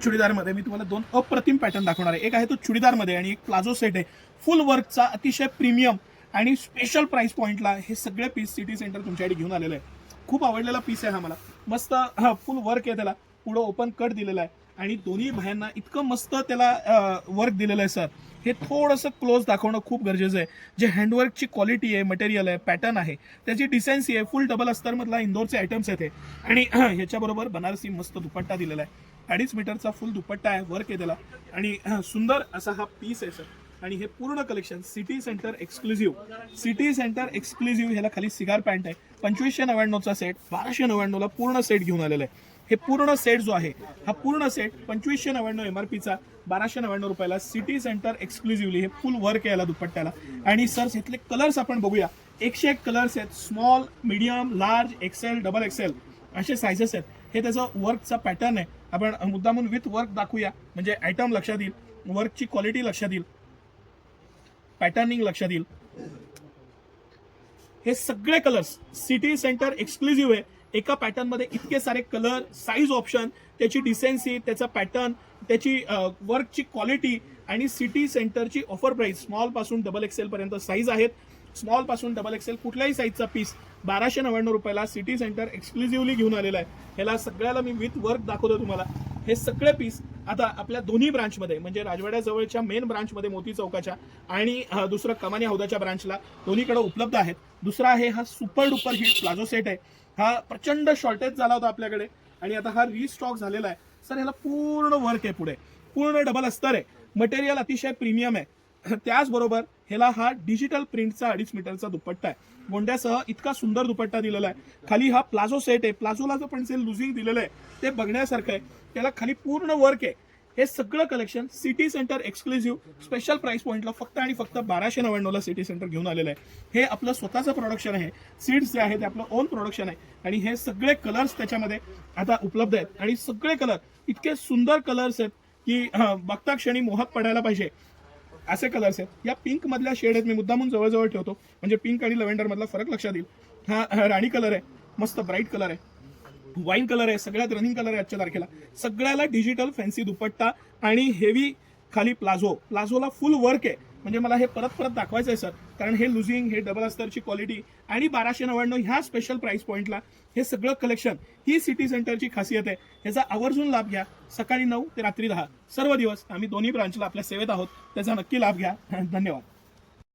चुडीदारमध्ये मी तुम्हाला दोन अप्रतिम पॅटर्न दाखवणार आहे. एक आहे तो चुडीदारमध्ये आणि एक प्लाझो सेट आहे. फुल वर्कचा अतिशय प्रीमियम आणि स्पेशल प्राइस पॉइंटला हे सगळे पीस सिटी सेंटर तुमच्याकडे घेऊन आलेलं आहे. खूप आवडलेला पीस आहे हा मला. मस्त फुल वर्क आहे, त्याला पुढं ओपन कट दिलेला आहे आणि दोन्ही बाह्यांना इतकं मस्त त्याला वर्क दिलेलं आहे सर. हे थोडंसं क्लोज दाखवणं खूप गरजेचं आहे. जे हँडवर्कची क्वालिटी आहे, मटेरियल आहे, पॅटर्न आहे, त्याची डिसेन्सी आहे. फुल डबल अस्तरमधला इंदोरचे आयटम्स आहेत हे. आणि ह्याच्याबरोबर बनारसी मस्त दुपट्टा दिलेला आहे. 2.5 मीटरचा फुल दुपट्टा आहे, वर्क आहे त्याला आणि सुंदर असा हा पीस आहे सर. आणि हे पूर्ण कलेक्शन सिटी सेंटर एक्सक्लुझिव्ह ह्याला खाली सिगार पॅन्ट आहे. 2599चा सेट 1299ला पूर्ण सेट घेऊन आलेला आहे. हे पूर्ण सेट जो आहे हा पूर्ण सेट 2599 MRPचा 1299 रुपयाला सिटी सेंटर एक्सक्लुझिव्हली हे फुल वर्क आहे याला दुपट्ट्याला. आणि सर इथले कलर्स आपण बघूया. 101 कलर्स आहेत. Small, medium, large, XL, double XL असे सायझेस आहेत. हे त्याचं वर्कचा पॅटर्न आहे. आपण मुद्दामून विथ वर्क दाखवूया म्हणजे आयटम लक्षात येईल, वर्कची क्वालिटी लक्षात येईल, पॅटर्निंग लक्षात येईल. हे सगळे कलर्स सिटी सेंटर एक्सक्लुझिव्ह आहे. एका पॅटर्न मध्ये इतके सारे कलर, साईज ऑप्शन, त्याची डिसेन्सी, त्याचा पॅटर्न, त्याची वर्कची क्वालिटी आणि सिटी सेंटरची ऑफर प्राइस. स्मॉल पासून डबल एक्सेल पर्यंत साईज आहेत. स्मॉल पासून डबल एक्सेल कुठल्याही साईजचा पीस 1299 रुपयाला सिटी सेंटर एक्सक्लुझिव्हली घेऊन आलेला आहे. ह्याला सगळ्याला मी विथ वर्क दाखवतो तुम्हाला. हे सगळे पीस आता आपल्या दोन्ही ब्रांचमध्ये म्हणजे राजवाड्याजवळच्या मेन ब्रांचमध्ये मोती चौकाच्या आणि दुसरं कमानी हौदाच्या ब्रांचला दोन्हीकडे उपलब्ध आहेत. दुसरा आहे हा super duper hit palazzo set आहे. हा प्रचंड शॉर्टेज झाला होता आपल्याकडे आणि आता हा रिस्टॉक झालेला आहे सर. ह्याला पूर्ण वर्क आहे, पुढे पूर्ण डबल अस्तर आहे, मटेरियल अतिशय प्रीमियम आहे. त्याचबरोबर ह्याला हा डिजिटल प्रिंटचा 2.5 मीटरचा दुपट्टा आहे. गोंड्यासह इतका सुंदर दुपट्टा दिलेला आहे. खाली हा प्लाझो सेट आहे. प्लाझोला जो पण लुझिंग दिलेलं आहे ते बघण्यासारखं आहे. त्याला खाली पूर्ण वर्क आहे. हे सगळं collection city centre exclusive special price पॉइंटला फक्त आणि फक्त 1299ला सिटी सेंटर घेऊन आलेलं आहे. हे आपलं स्वतःचं प्रोडक्शन आहे. सीड्स जे आहे ते आपलं ओन प्रोडक्शन आहे आणि हे सगळे कलर्स त्याच्यामध्ये आता उपलब्ध आहेत. आणि सगळे कलर इतके सुंदर कलर्स आहेत की बघता क्षणी मोहात पडायला पाहिजे असे कलर्स आहेत. या पिंक मधल्या शेड आहेत, मी मुद्दामून जवळजवळ ठेवतो म्हणजे पिंक आणि लव्हेंडर मधला फरक लक्षात येईल. हा राणी कलर आहे, मस्त ब्राईट कलर आहे, वाईन कलर आहे, सगळ्यात रनिंग कलर आहे आजच्या तारखेला. सगळ्याला डिजिटल फॅन्सी दुपट्टा आणि हेवी खाली प्लाझोला फुल वर्क आहे. म्हणजे मला हे परत दाखवायचं आहे सर, कारण हे लुझिंग, हे डबल अस्तरची क्वालिटी आणि 1299 ह्या स्पेशल प्राइस पॉइंटला हे सगळं कलेक्शन ही सिटी सेंटरची खासियत आहे. याचा आवर्जून लाभ घ्या. सकाळी 9 ते रात्री 10 सर्व दिवस आम्ही दोन्ही ब्रांचला आपल्या सेवेत आहोत. त्याचा नक्की लाभ घ्या. धन्यवाद.